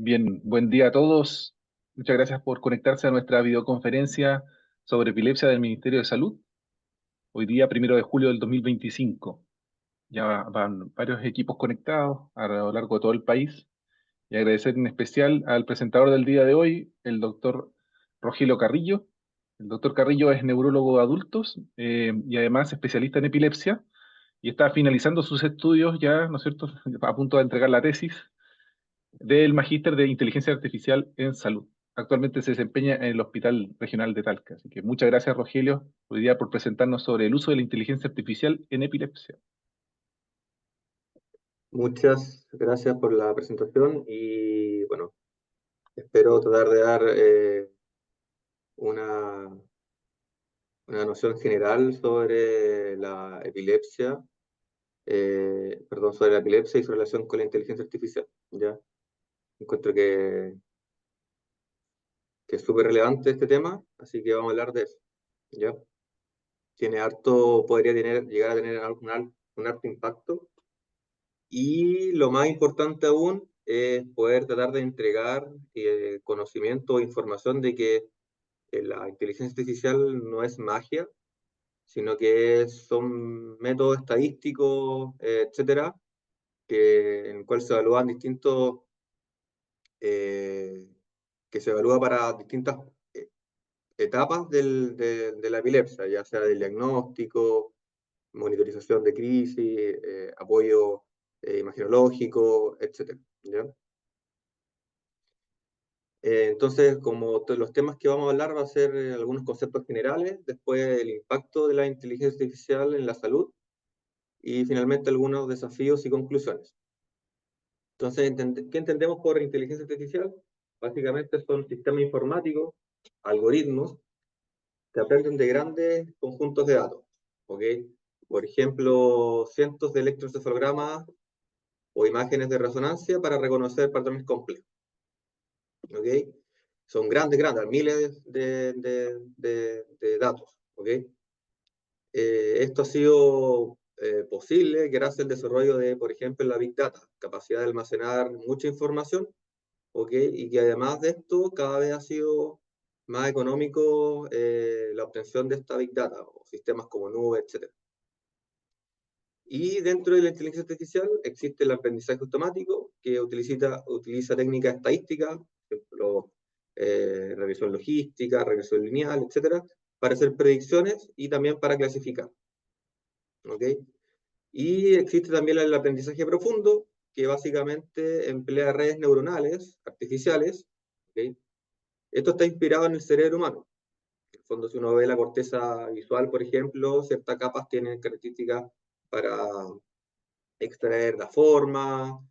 Bien, buen día a todos. Muchas gracias por conectarse a nuestra videoconferencia sobre epilepsia del Ministerio de Salud. Hoy día, 1 de julio del 2025. Ya van varios equipos conectados a lo largo de todo el país. Y agradecer en especial al presentador del día de hoy, el doctor Rogelio Carrillo. El doctor Carrillo es neurólogo de adultos y además especialista en epilepsia y está finalizando sus estudios ya, ¿no es cierto?, a punto de entregar la tesis del Magíster de Inteligencia Artificial en Salud. Actualmente se desempeña en el Hospital Regional de Talca. Así que muchas gracias, Rogelio, hoy día por presentarnos sobre el uso de la inteligencia artificial en epilepsia. Muchas gracias por la presentación y bueno, espero tratar de dar una, una noción general sobre la epilepsia, sobre la epilepsia y su relación con la inteligencia artificial. ¿Ya? Encuentro que es súper relevante este tema, así que vamos a hablar de eso. ¿Ya? Tiene harto, llegar a tener un alto impacto. Y lo más importante aún es poder tratar de entregar conocimiento o información de que la inteligencia artificial no es magia, sino que son métodos estadísticos, etcétera, en el cual se evalúan eh, que se evalúa para distintas etapas de la epilepsia, ya sea del diagnóstico, monitorización de crisis, apoyo imagenológico, etcétera. ¿Ya? Entonces, como los temas que vamos a hablar va a ser algunos conceptos generales, después el impacto de la inteligencia artificial en la salud y finalmente algunos desafíos y conclusiones. Entonces, ¿qué entendemos por inteligencia artificial? Básicamente son sistemas informáticos, algoritmos, que aprenden de grandes conjuntos de datos. ¿Ok? Por ejemplo, cientos de electroencefalogramas o imágenes de resonancia para reconocer patrones complejos. ¿Ok? Son grandes, miles de datos. ¿Ok? Esto ha sido posible gracias al desarrollo de, por ejemplo, la Big Data, capacidad de almacenar mucha información, ¿ok? Y que además de esto, cada vez ha sido más económico la obtención de esta Big Data, o sistemas como nube, etc. Y dentro de la inteligencia artificial existe el aprendizaje automático, que utiliza técnicas estadísticas, por ejemplo, regresión logística, regresión lineal, etcétera, para hacer predicciones y también para clasificar. ¿Ok? Y existe también el aprendizaje profundo, que básicamente emplea redes neuronales artificiales. ¿Ok? Esto está inspirado en el cerebro humano. En el fondo, si uno ve la corteza visual, por ejemplo, ciertas capas tienen características para extraer la forma,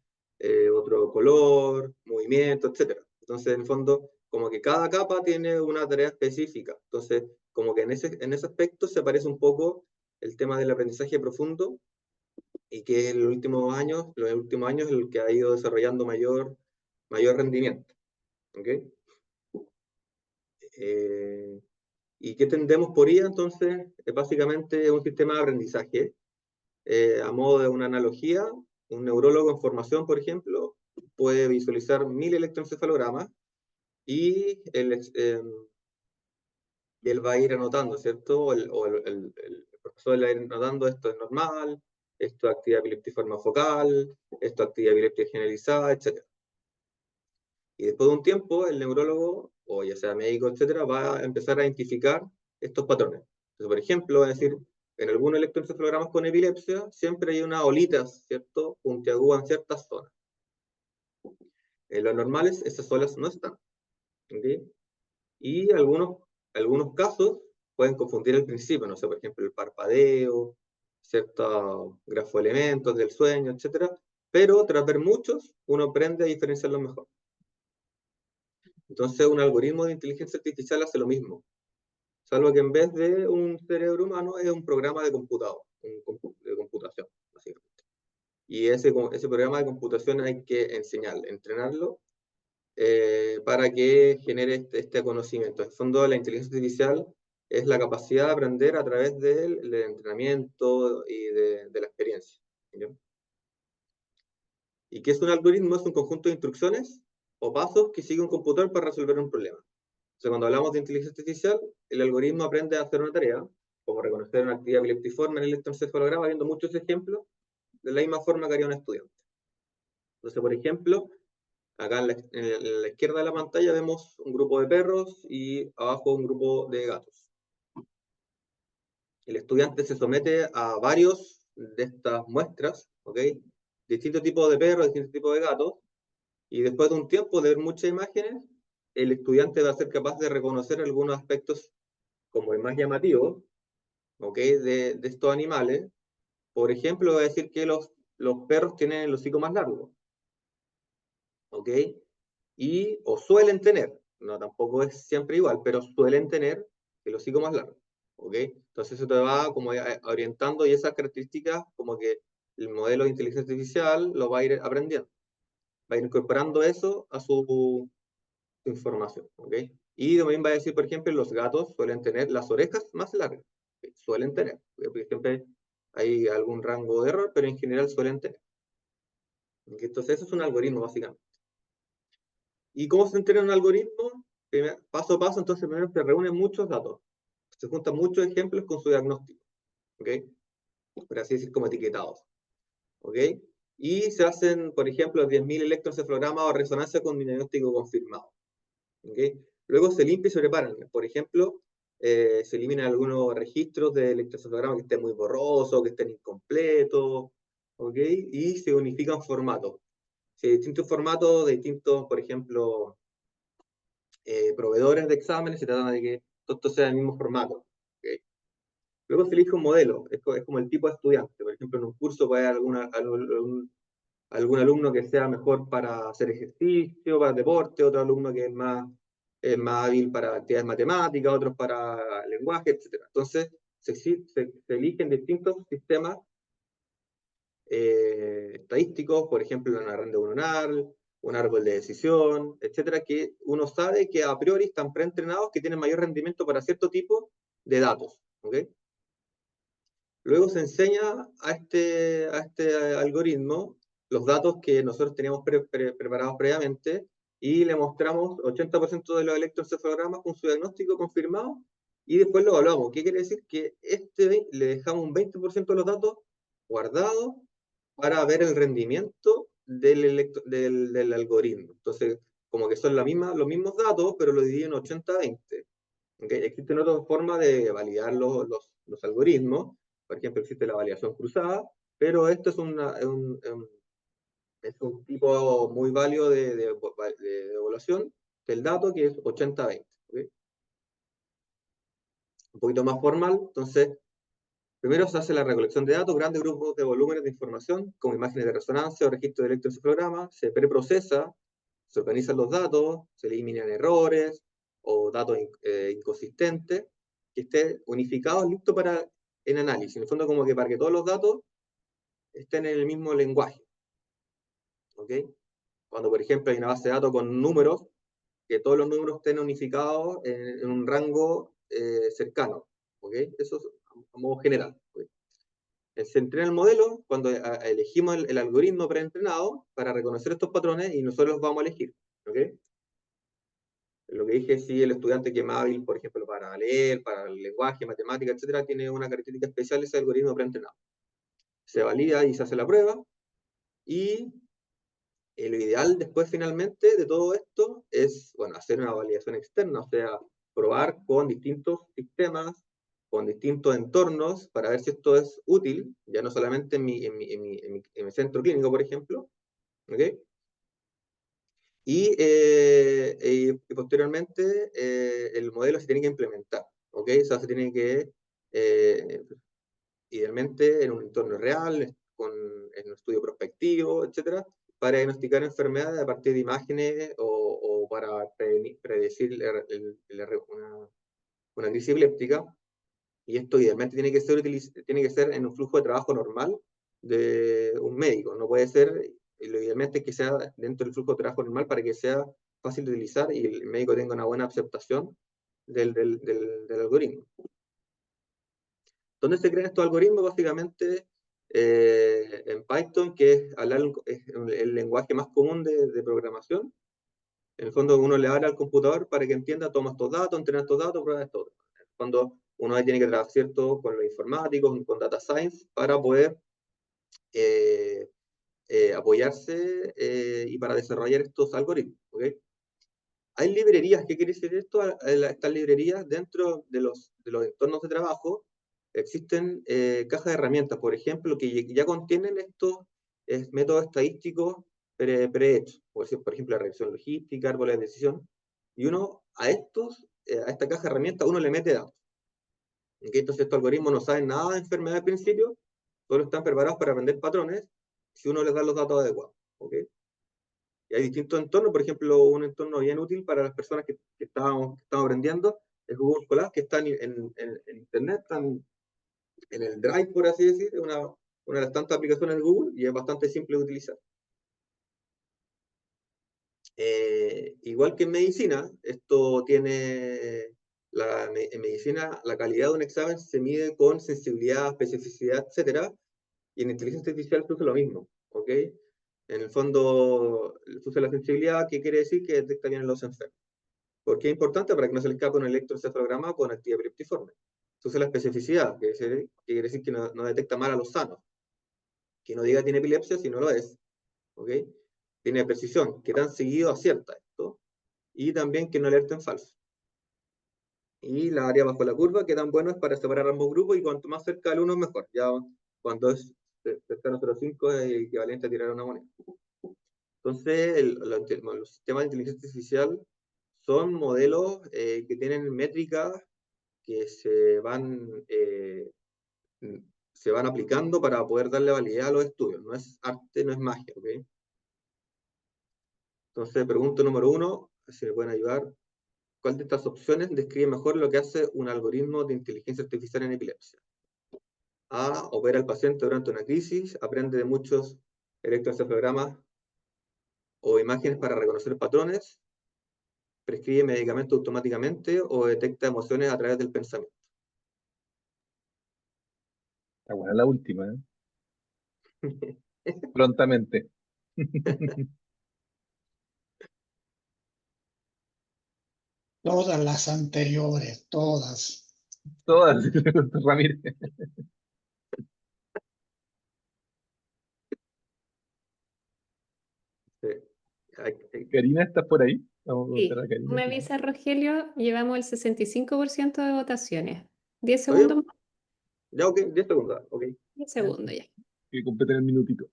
otro color, movimiento, etc. Entonces, en el fondo, como que cada capa tiene una tarea específica. Entonces, como que en ese aspecto se parece un poco el tema del aprendizaje profundo y que en los últimos años es el que ha ido desarrollando mayor rendimiento. ¿Ok? ¿Y qué entendemos por IA? Entonces, es básicamente un sistema de aprendizaje. A modo de una analogía, un neurólogo en formación, por ejemplo, puede visualizar 1000 electroencefalogramas y él va a ir anotando, ¿cierto? El profesor va a ir anotando: esto es normal, esto es actividad epiléptica focal, esto es actividad epiléptica generalizada, etc. Y después de un tiempo, el neurólogo, o ya sea médico, etcétera, va a empezar a identificar estos patrones. Entonces, por ejemplo, va a decir, en algunos electroencefalogramas con epilepsia, siempre hay unas olitas, ¿cierto?, puntiagudas en ciertas zonas. En los normales, esas olas no están. ¿Okay? Y algunos casos pueden confundir el principio, no sé, por ejemplo, el parpadeo, ciertos grafoelementos del sueño, etcétera. Pero tras ver muchos, uno aprende a diferenciarlos mejor. Entonces, un algoritmo de inteligencia artificial hace lo mismo, salvo que en vez de un cerebro humano es un programa de computador, de computación, básicamente. Y ese programa de computación hay que entrenarlo, para que genere este conocimiento. En el fondo, la inteligencia artificial es la capacidad de aprender a través del entrenamiento y de la experiencia. ¿Ya? ¿Y qué es un algoritmo? Es un conjunto de instrucciones o pasos que sigue un computador para resolver un problema. Entonces, cuando hablamos de inteligencia artificial, el algoritmo aprende a hacer una tarea, como reconocer una actividad epileptiforme en el electroencefalograma, viendo muchos ejemplos, de la misma forma que haría un estudiante. Entonces, por ejemplo, acá en la izquierda de la pantalla vemos un grupo de perros y abajo un grupo de gatos. El estudiante se somete a varios de estas muestras, ¿ok? Distintos tipos de perros, distintos tipos de gatos, y después de un tiempo de ver muchas imágenes, el estudiante va a ser capaz de reconocer algunos aspectos como el más llamativo, ¿ok? De estos animales. Por ejemplo, va a decir que los perros tienen el hocico más largo, ¿ok? O suelen tener, no tampoco es siempre igual, pero suelen tener el hocico más largo, ¿ok? Entonces eso te va como orientando y esas características como que el modelo de inteligencia artificial lo va a ir aprendiendo, va a ir incorporando eso a su información, ¿ok? Y también va a decir, por ejemplo, los gatos suelen tener las orejas más largas, ¿ok? Suelen tener, porque siempre hay algún rango de error, pero en general suelen tener. ¿Ok? Entonces eso es un algoritmo básicamente. ¿Y cómo se entrena un algoritmo? Paso a paso, entonces primero se reúnen muchos datos, se juntan muchos ejemplos con su diagnóstico, ¿ok? Por así decir, como etiquetados, ¿ok? Y se hacen, por ejemplo, 10.000 electroencefalogramas o resonancia con diagnóstico confirmado, ¿ok? Luego se limpia y se preparan. Por ejemplo, se eliminan algunos registros de electroencefalograma que estén muy borrosos, que estén incompletos, ¿ok? Y se unifican formatos. Si hay distintos formatos de distintos, por ejemplo, proveedores de exámenes, se trata de que todo esto sea el mismo formato. ¿Okay? Luego se elige un modelo, es como el tipo de estudiante. Por ejemplo, en un curso puede haber algún alumno que sea mejor para hacer ejercicio, para deporte, otro alumno que es más hábil para actividades matemáticas, otros para lenguaje, etc. Entonces, se eligen distintos sistemas estadísticos, por ejemplo, una red neuronal, un árbol de decisión, etcétera, que uno sabe que a priori están preentrenados, que tienen mayor rendimiento para cierto tipo de datos. ¿Okay? Luego se enseña a este algoritmo los datos que nosotros teníamos preparados previamente y le mostramos 80% de los electroencefalogramas con su diagnóstico confirmado y después lo evaluamos. ¿Qué quiere decir? Que le dejamos un 20% de los datos guardados para ver el rendimiento del algoritmo. Entonces, como que son los mismos datos, pero lo dividen 80-20. ¿Okay? Existen otras formas de validar los algoritmos. Por ejemplo, existe la validación cruzada, pero esto es un tipo muy válido de evaluación del dato, que es 80-20. ¿Okay? Un poquito más formal, entonces, primero se hace la recolección de datos, grandes grupos de volúmenes de información, como imágenes de resonancia o registros de electroencefalograma, se preprocesa, se organizan los datos, se eliminan errores o datos inconsistentes, que estén unificados, listos en análisis. En el fondo, como que para que todos los datos estén en el mismo lenguaje. ¿Ok? Cuando, por ejemplo, hay una base de datos con números, que todos los números estén unificados en un rango cercano. ¿Ok? Eso es a modo general. ¿Ok? Se entrena el modelo cuando elegimos el algoritmo preentrenado para reconocer estos patrones y nosotros los vamos a elegir. ¿Ok? Lo que dije, si el estudiante que es más hábil, por ejemplo, para leer, para el lenguaje, matemática, etcétera, tiene una característica especial, ese algoritmo preentrenado. Se valida y se hace la prueba, y lo ideal después, finalmente, de todo esto es, bueno, hacer una validación externa, o sea, probar con distintos sistemas, con distintos entornos, para ver si esto es útil, ya no solamente en mi centro clínico, por ejemplo, ¿ok? Y posteriormente el modelo se tiene que implementar, ¿ok? O sea, se tiene que, idealmente, en un entorno real, en un estudio prospectivo, etcétera, para diagnosticar enfermedades a partir de imágenes o para predecir una crisis epiléptica. Y esto idealmente tiene que ser en un flujo de trabajo normal de un médico. No puede ser, lo idealmente es que sea dentro del flujo de trabajo normal para que sea fácil de utilizar y el médico tenga una buena aceptación del algoritmo. ¿Dónde se crean estos algoritmos? Básicamente en Python, que es el lenguaje más común de programación. En el fondo uno le habla al computador para que entienda, toma estos datos, entrena estos datos, prueba estos otros. En el fondo uno ahí tiene que trabajar, ¿cierto?, con los informáticos, con data science, para poder apoyarse y para desarrollar estos algoritmos. ¿Okay? Hay librerías. ¿Qué quiere decir esto? Estas librerías, dentro de los entornos de trabajo, existen cajas de herramientas, por ejemplo, que ya contienen estos métodos estadísticos prehechos, por ejemplo, la regresión logística, árboles de decisión, y uno a esta caja de herramientas, uno le mete datos. ¿Okay? Entonces estos algoritmos no saben nada de enfermedad al principio, solo están preparados para aprender patrones si uno les da los datos adecuados. ¿Okay? Y hay distintos entornos, por ejemplo, un entorno bien útil para las personas que estamos aprendiendo es Google Colab, que está en Internet, están en el Drive, por así decir, es una de las tantas aplicaciones de Google y es bastante simple de utilizar. Igual que en medicina, esto tiene, en medicina la calidad de un examen se mide con sensibilidad, especificidad, etcétera, y en inteligencia artificial se usa lo mismo, ¿ok? En el fondo, se usa la sensibilidad, que quiere decir que detecta bien los enfermos. ¿Por qué es importante? Para que no se le escape un electroencefalograma con actividad epileptiforme. Se usa la especificidad, que quiere decir que no detecta mal a los sanos. Que no diga tiene epilepsia si no lo es, ¿ok? Tiene precisión, que tan seguido acierta esto, y también que no alerta en falso. Y la área bajo la curva, que tan bueno es para separar ambos grupos, y cuanto más cerca del 1 mejor. Ya cuando es cercano a 0,5 es equivalente a tirar una moneda. Entonces, los sistemas de inteligencia artificial son modelos que tienen métricas que se van aplicando para poder darle validez a los estudios. No es arte, no es magia, ¿ok? Entonces, pregunta número 1, si me pueden ayudar. ¿Cuál de estas opciones describe mejor lo que hace un algoritmo de inteligencia artificial en epilepsia? A. Opera al paciente durante una crisis, aprende de muchos electroencefalogramas o imágenes para reconocer patrones, prescribe medicamentos automáticamente o detecta emociones a través del pensamiento. Está buena la última, ¿eh? Prontamente. Todas las anteriores, todas. Todas, Ramírez. Sí. Karina, ¿estás por ahí? Vamos a preguntar Sí, a Karina. me avisa Rogelio, llevamos el 65% de votaciones. 10 ¿Está bien? segundos más. Ya, ok, 10 segundos, ok. 10 segundos ya. Que completen el minutito.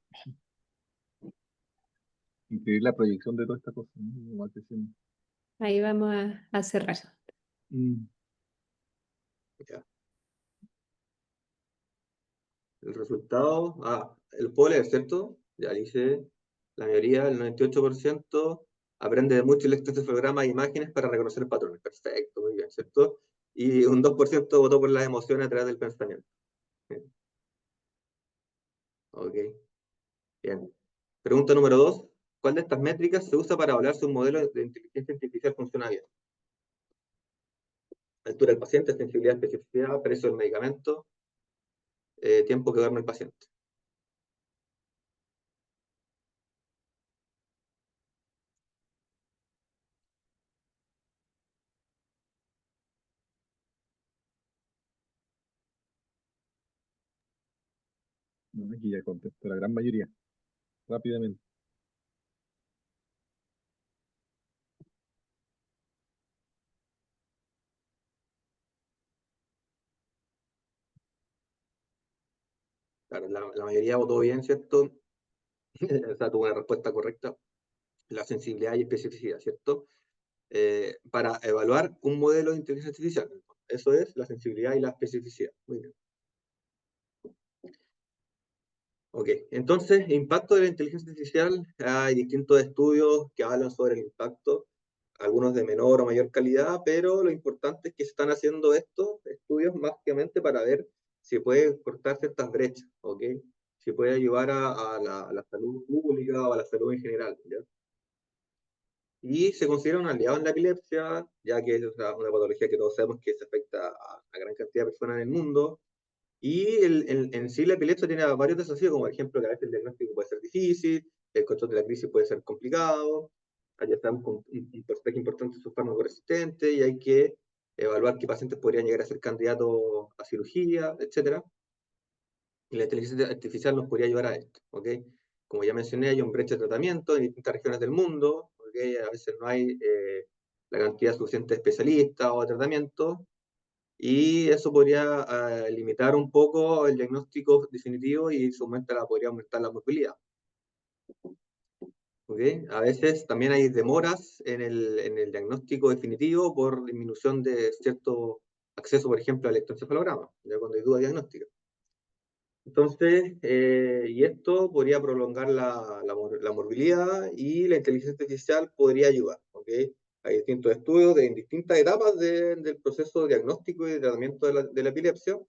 Increíble la proyección de toda esta cosa, ¿no? Igual que siempre. Ahí vamos a cerrar. Ya. El resultado, el puedo leer, ¿cierto? Ya dice, la mayoría, el 98%, aprende de mucho electroencefalogramas e imágenes para reconocer patrones. Perfecto, muy bien, ¿cierto? Y un 2% votó por las emociones a través del pensamiento. Ok, bien. Pregunta número 2. ¿Cuál de estas métricas se usa para evaluar si un modelo de inteligencia artificial funciona bien? Altura del paciente, sensibilidad, especificidad, precio del medicamento, tiempo que duerme el paciente. No, aquí ya contestó la gran mayoría, rápidamente. Claro, la mayoría votó bien, ¿cierto? O sea, tuvo una respuesta correcta. La sensibilidad y especificidad, ¿cierto? Para evaluar un modelo de inteligencia artificial. Eso es la sensibilidad y la especificidad. Muy bien. Ok, entonces, impacto de la inteligencia artificial. Hay distintos estudios que hablan sobre el impacto, algunos de menor o mayor calidad, pero lo importante es que se están haciendo estos estudios básicamente para ver si puede cortar ciertas brechas, ¿ok? Si puede ayudar a la salud pública o a la salud en general, ¿ya? Y se considera un aliado en la epilepsia, ya que es una patología que todos sabemos que se afecta a gran cantidad de personas en el mundo. Y en sí la epilepsia tiene varios desafíos, como por ejemplo que a veces el diagnóstico puede ser difícil, el control de la crisis puede ser complicado, allá estamos con un porcentaje importante de sus fármacos resistentes y hay que evaluar qué pacientes podrían llegar a ser candidatos a cirugía, etc. Y la inteligencia artificial nos podría ayudar a esto, ¿ok? Como ya mencioné, hay un brecha de tratamiento en distintas regiones del mundo, ¿ok? A veces no hay la cantidad suficiente de especialistas o de tratamientos, y eso podría limitar un poco el diagnóstico definitivo y podría aumentar la movilidad. ¿Okay? A veces también hay demoras en el diagnóstico definitivo por disminución de cierto acceso, por ejemplo, al electroencefalograma, ya cuando hay duda diagnóstica. Entonces, y esto podría prolongar la morbilidad y la inteligencia artificial podría ayudar. ¿Okay? Hay distintos estudios en distintas etapas del proceso diagnóstico y de tratamiento de la epilepsia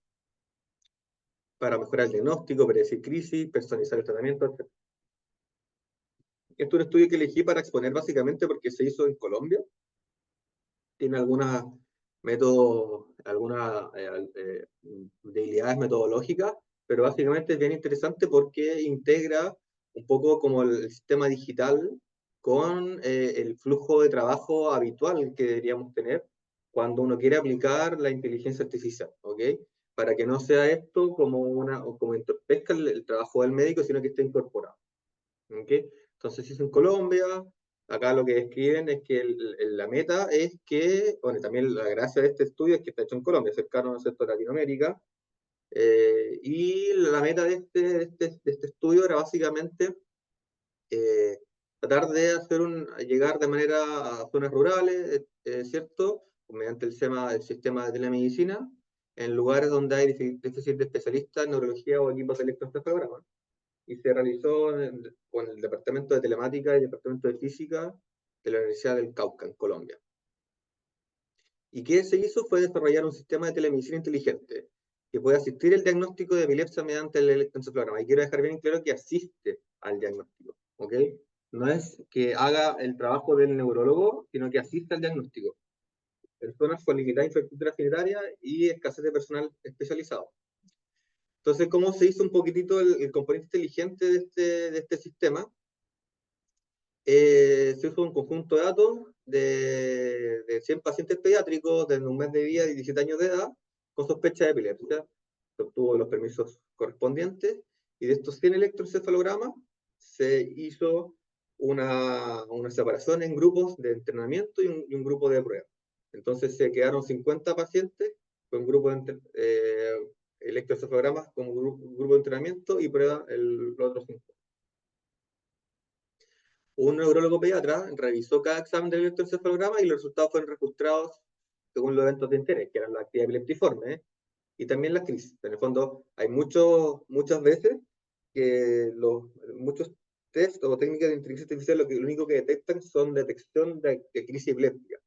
para mejorar el diagnóstico, predecir crisis, personalizar el tratamiento, etc. Este es un estudio que elegí para exponer básicamente porque se hizo en Colombia. Tiene algunos métodos, algunas debilidades metodológicas, pero básicamente es bien interesante porque integra un poco como el sistema digital con el flujo de trabajo habitual que deberíamos tener cuando uno quiere aplicar la inteligencia artificial, ¿ok? Para que no sea esto como entorpezca el trabajo del médico, sino que esté incorporado, ¿ok? Entonces, si es en Colombia, acá lo que describen es que la meta es que, bueno, también la gracia de este estudio es que está hecho en Colombia, cercano al sector de Latinoamérica, y la meta de este estudio era básicamente tratar de llegar de manera a zonas rurales, ¿cierto? Mediante el sistema de telemedicina, en lugares donde hay déficit de especialistas en neurología o equipos de electroencefalograma. Y se realizó con el Departamento de Telemática y el Departamento de Física de la Universidad del Cauca, en Colombia. ¿Y qué se hizo? Fue desarrollar un sistema de telemedicina inteligente que puede asistir el diagnóstico de epilepsia mediante el electroencefalograma. Y quiero dejar bien claro que asiste al diagnóstico, ¿ok? No es que haga el trabajo del neurólogo, sino que asiste al diagnóstico. Personas con limitada infraestructura sanitaria y escasez de personal especializado. Entonces, ¿cómo se hizo un poquitito el componente inteligente de este sistema? Se hizo un conjunto de datos de 100 pacientes pediátricos de un mes de vida y 17 años de edad con sospecha de epilepsia. Se obtuvo los permisos correspondientes y de estos 100 electroencefalogramas se hizo una separación en grupos de entrenamiento y un grupo de prueba. Entonces se quedaron 50 pacientes con grupo de electroencefalogramas como grupo de entrenamiento y prueba los otros 50. Un neurólogo pediatra revisó cada examen del electroencefalograma y los resultados fueron registrados según los eventos de interés, que eran la actividad epileptiforme, y también las crisis. En el fondo, hay muchas veces que muchos test o técnicas de inteligencia artificial lo único que detectan son detección de crisis epiléptica.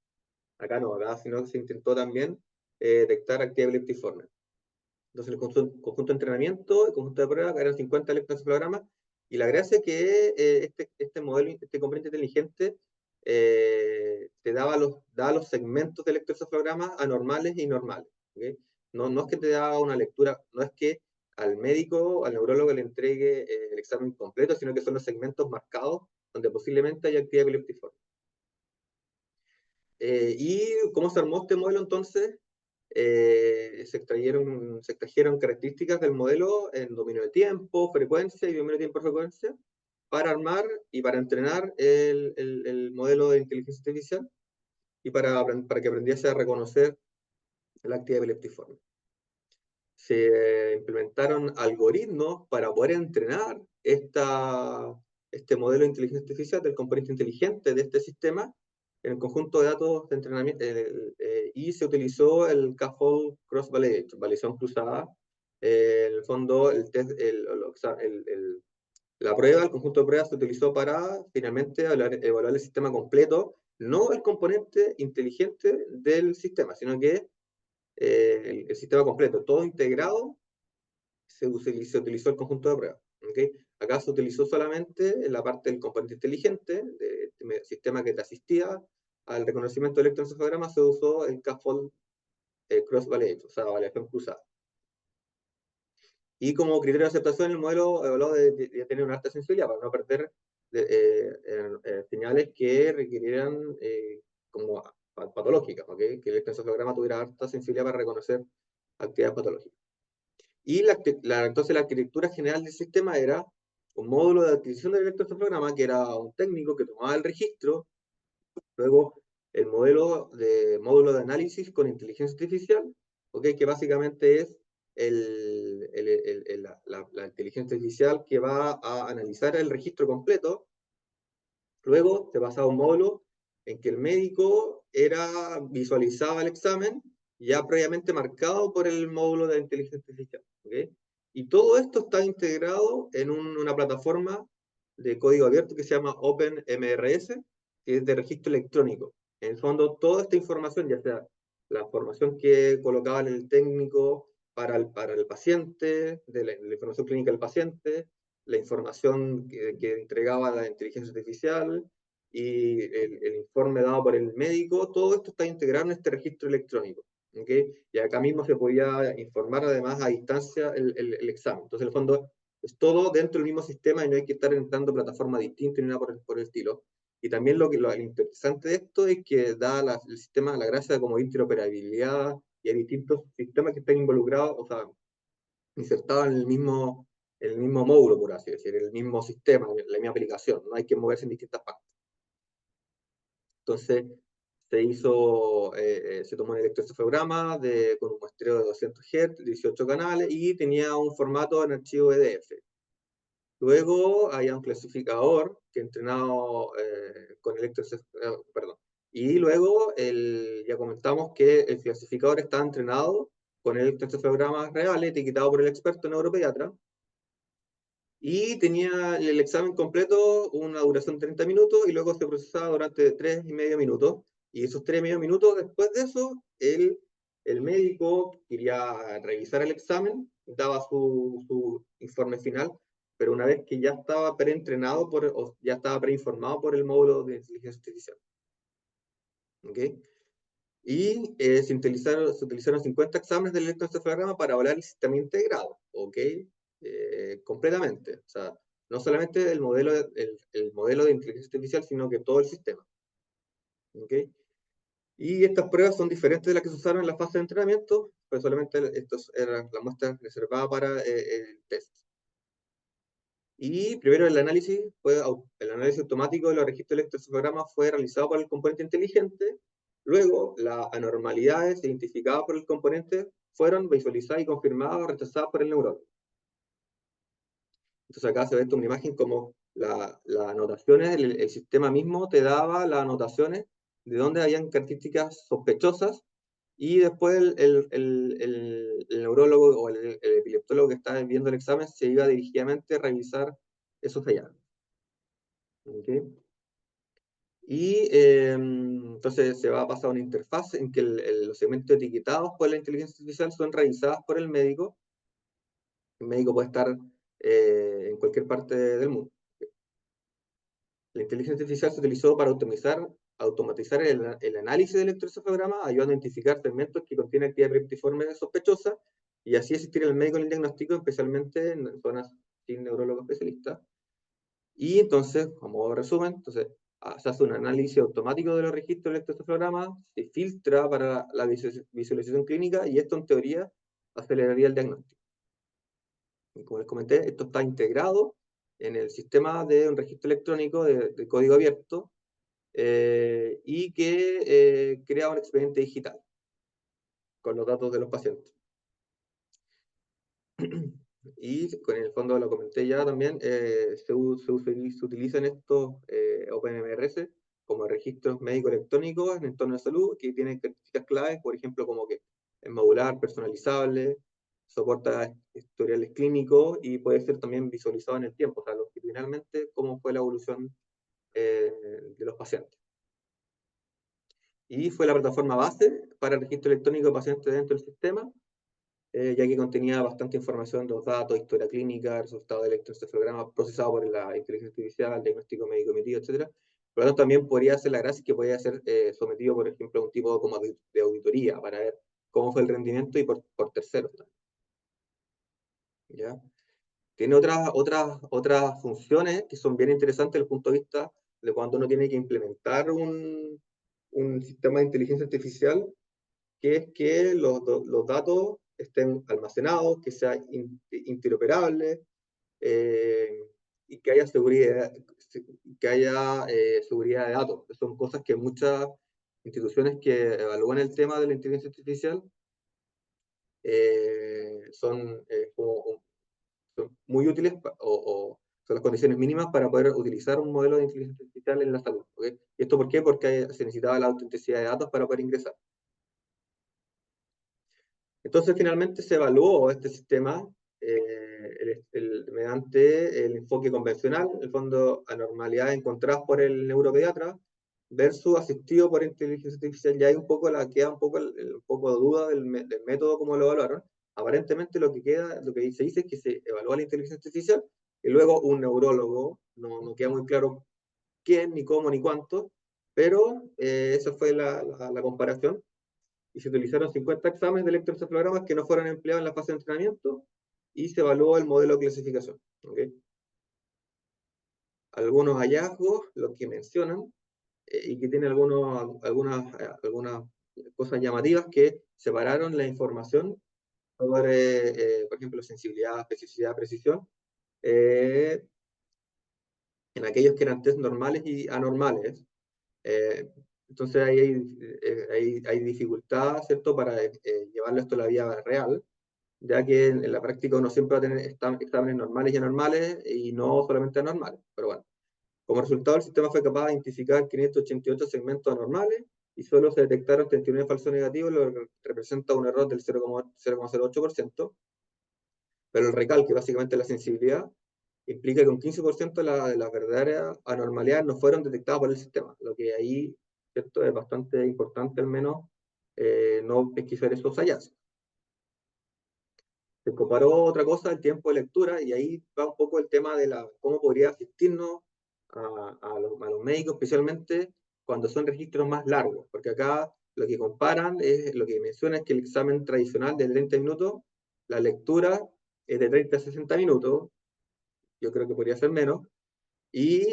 Acá no, acá sino se intentó también detectar actividad epileptiforme. Entonces, el conjunto de entrenamiento, el conjunto de pruebas, eran 50 electroencefalogramas, y la gracia es que este modelo, este componente inteligente, te da los segmentos de electroencefalogramas anormales y normales. ¿Okay? No es que te da una lectura, no es que al médico, al neurólogo le entregue el examen completo, sino que son los segmentos marcados donde posiblemente haya actividad epileptiforme. ¿Y cómo se armó este modelo entonces? Se extrajeron características del modelo en dominio de tiempo, frecuencia y dominio de tiempo-frecuencia para armar y para entrenar el modelo de inteligencia artificial y para que aprendiese a reconocer la actividad epileptiforme. Se implementaron algoritmos para poder entrenar este modelo de inteligencia artificial del componente inteligente de este sistema en el conjunto de datos de entrenamiento, y se utilizó el K-fold cross-validation, validación cruzada. En el fondo, la prueba, el conjunto de pruebas se utilizó para finalmente evaluar el sistema completo, no el componente inteligente del sistema, sino que el sistema completo, todo integrado, se utilizó el conjunto de pruebas. ¿Okay? Acá se utilizó solamente la parte del componente inteligente, del sistema que te asistía al reconocimiento de electroencefalograma, se usó el K-fold cross-validation, o sea, validación cruzada. Y como criterio de aceptación, el modelo evaluado de tener una alta sensibilidad para no perder señales que requirieran como patológicas, ¿ok? Que el electroencefalograma tuviera alta sensibilidad para reconocer actividades patológicas. Y entonces la arquitectura general del sistema era un módulo de adquisición del electroencefalograma, que era un técnico que tomaba el registro, luego el módulo de análisis con inteligencia artificial, ¿okay? Que básicamente es la inteligencia artificial que va a analizar el registro completo. Luego se pasaba a un módulo en que el médico visualizaba el examen ya previamente marcado por el módulo de inteligencia artificial. ¿Okay? Y todo esto está integrado en una plataforma de código abierto que se llama OpenMRS, que es de registro electrónico. En el fondo, toda esta información, ya sea la información que colocaba el técnico para el paciente, de la información clínica del paciente, la información que entregaba la inteligencia artificial y el informe dado por el médico, todo esto está integrado en este registro electrónico. ¿Okay? Y acá mismo se podía informar además a distancia el examen. Entonces, en el fondo, es todo dentro del mismo sistema y no hay que estar entrando plataformas distintas ni nada por el estilo. Y también lo interesante de esto es que da el sistema la gracia de como interoperabilidad y hay distintos sistemas que están involucrados, o sea, insertados en el mismo módulo, por así decir, el mismo sistema, la misma aplicación, no hay que moverse en distintas partes. Entonces, se tomó un electroencefalograma con un muestreo de 200 Hz, 18 canales, y tenía un formato en archivo EDF. Luego había un clasificador que entrenado con electroencefalograma, perdón. Y luego ya comentamos que el clasificador estaba entrenado con electroencefalogramas reales, etiquetado por el experto neuropediatra, y tenía el examen completo una duración de 30 minutos y luego se procesaba durante 3,5 minutos. Y esos 3,5 minutos, después de eso, el médico quería revisar el examen, daba su informe final, pero una vez que ya estaba preentrenado o ya estaba preinformado por el módulo de inteligencia artificial. ¿Okay? Y se utilizaron 50 exámenes del electroencefalograma para evaluar el sistema integrado, ¿ok? Completamente. O sea, no solamente el modelo de inteligencia artificial, sino que todo el sistema. ¿Ok? Y estas pruebas son diferentes de las que se usaron en la fase de entrenamiento, pero solamente estos eran la muestra reservada para el test. Y primero el análisis automático de los registros de electroencefalograma fue realizado por el componente inteligente. Luego, las anormalidades identificadas por el componente fueron visualizadas y confirmadas o rechazadas por el neurólogo. Entonces acá se ve una imagen como las anotaciones, el sistema mismo te daba las anotaciones de dónde habían características sospechosas y después el neurólogo o el epileptólogo que estaba viendo el examen se iba dirigidamente a revisar esos hallazgos. ¿Okay? Y entonces se va a pasar una interfaz en que los segmentos etiquetados por la inteligencia artificial son revisados por el médico. El médico puede estar en cualquier parte del mundo. La inteligencia artificial se utilizó para automatizar el análisis del electroencefalograma, ayudando a identificar segmentos que contienen actividad epileptiforme sospechosa, y así asistir al médico en el diagnóstico, especialmente en zonas sin neurólogo especialista. Y entonces, como resumen, entonces, se hace un análisis automático de los registros del electroencefalograma, se filtra para la visualización clínica, y esto en teoría aceleraría el diagnóstico. Y como les comenté, esto está integrado en el sistema de un registro electrónico de código abierto y que crea un expediente digital con los datos de los pacientes. Y con el fondo lo comenté ya también, se utilizan estos OpenMRS como registros médicos electrónicos en entornos de salud que tienen características claves, por ejemplo, como que es modular, personalizable, soporta historiales clínicos y puede ser también visualizado en el tiempo, o sea, longitudinalmente cómo fue la evolución de los pacientes. Y fue la plataforma base para el registro electrónico de pacientes dentro del sistema, ya que contenía bastante información de los datos, historia clínica, resultados de electroencefalograma procesado por la inteligencia artificial, diagnóstico médico emitido, etc. Por lo tanto, también podría ser la gracia que podía ser sometido, por ejemplo, a un tipo como de auditoría para ver cómo fue el rendimiento y por terceros. ¿Ya? Tiene otras funciones que son bien interesantes desde el punto de vista de cuando uno tiene que implementar un sistema de inteligencia artificial, que es que los datos estén almacenados, que sea interoperable, y que haya seguridad, seguridad de datos. Son cosas que muchas instituciones que evalúan el tema de la inteligencia artificial son muy útiles o son las condiciones mínimas para poder utilizar un modelo de inteligencia artificial en la salud. ¿Okay? ¿Y esto por qué? Porque se necesitaba la autenticidad de datos para poder ingresar. Entonces, finalmente se evaluó este sistema mediante el enfoque convencional, en el fondo, anormalidades encontradas por el neuropediatra, versus asistido por inteligencia artificial. Ya hay un poco, queda un poco de duda del método como lo evaluaron. Aparentemente lo que se dice es que se evalúa la inteligencia artificial y luego un neurólogo, no queda muy claro quién, ni cómo, ni cuánto, pero esa fue la comparación. Y se utilizaron 50 exámenes de electroencefalogramas que no fueron empleados en la fase de entrenamiento y se evaluó el modelo de clasificación. ¿Okay? Algunos hallazgos, los que mencionan, y que tiene algunas cosas llamativas, que separaron la información sobre, por ejemplo, sensibilidad, especificidad, precisión, en aquellos que eran test normales y anormales. Entonces hay dificultad, ¿cierto?, para llevarlo esto a la vida real, ya que en la práctica uno siempre va a tener exámenes normales y anormales y no solamente anormales. Pero bueno, como resultado el sistema fue capaz de identificar 588 segmentos anormales y solo se detectaron 39 falsos negativos, lo que representa un error del 0,08%, pero el recalque, básicamente la sensibilidad, implica que un 15% de las verdaderas anormalidades no fueron detectadas por el sistema, lo que ahí, ¿cierto?, es bastante importante al menos no pesquisar esos hallazgos. Se comparó otra cosa, el tiempo de lectura, y ahí va un poco el tema de cómo podría asistirnos a los médicos, especialmente cuando son registros más largos, porque acá lo que comparan, lo que menciona es que el examen tradicional de 30 minutos, la lectura es de 30 a 60 minutos, yo creo que podría ser menos, y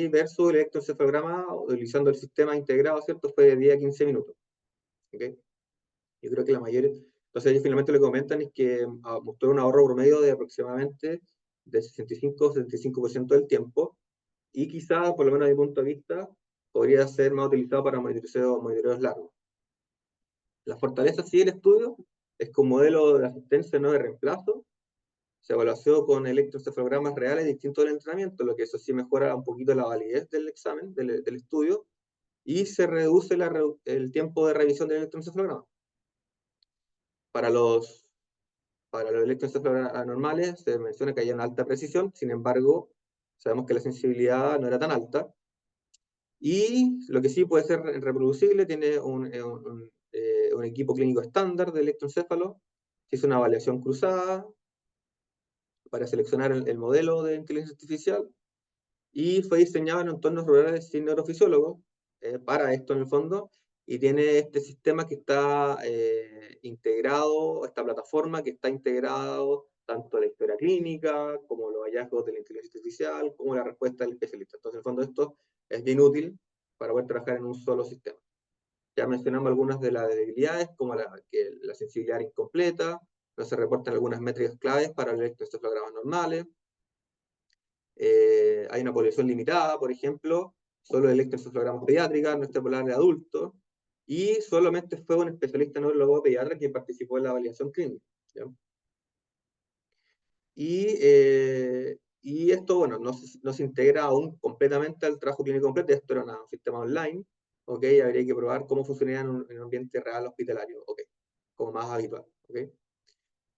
versus el electroencefalograma utilizando el sistema integrado, ¿cierto?, fue de 10 a 15 minutos. ¿Okay? Yo creo que la mayoría. Entonces ellos finalmente lo que comentan es que mostró un ahorro promedio de aproximadamente de 65-75% del tiempo, y quizá, por lo menos desde mi punto de vista, podría ser más utilizado para monitoreos largos. La fortaleza sí del estudio es que un modelo de asistencia, no de reemplazo, se evaluó con electroencefalogramas reales distintos del entrenamiento, lo que eso sí mejora un poquito la validez del examen, del estudio, y se reduce el tiempo de revisión del electroencefalograma. Para los electroencefalogramas anormales se menciona que hay una alta precisión, sin embargo, sabemos que la sensibilidad no era tan alta, y lo que sí puede ser reproducible, tiene un equipo clínico estándar de electroencéfalo, se hizo una evaluación cruzada para seleccionar el modelo de inteligencia artificial, y fue diseñado en entornos rurales sin neurofisiólogos, para esto en el fondo, y tiene este sistema que está integrado, esta plataforma que está integrado tanto la historia clínica, como los hallazgos de la inteligencia artificial, como la respuesta del especialista. Entonces, en el fondo, esto es bien útil para poder trabajar en un solo sistema. Ya mencionamos algunas de las debilidades, como que la sensibilidad era incompleta, no se reportan algunas métricas claves para los electroencefalogramas normales. Hay una población limitada, por ejemplo, solo electroencefalogramas pediátricas, no extrapolar de adultos, y solamente fue un especialista neurólogo pediatra quien participó en la validación clínica. ¿Ya? Y esto, bueno, no se integra aún completamente al trabajo clínico completo, esto era un sistema online, ¿ok? Habría que probar cómo funcionaría en un ambiente real hospitalario, ¿ok? Como más habitual, ¿ok?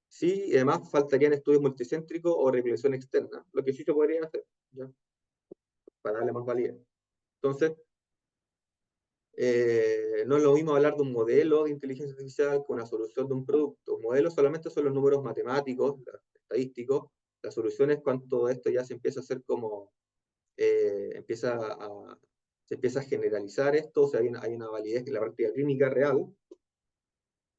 Sí, y además faltarían estudios multicéntricos o regulación externa, lo que sí se podría hacer, ¿ya? Para darle más validez. Entonces, no es lo mismo hablar de un modelo de inteligencia artificial con una solución de un producto. Un modelo solamente son los números matemáticos, estadísticos. La solución es cuando esto ya se empieza a hacer como, se empieza a generalizar esto, o sea, hay una validez en la práctica clínica real.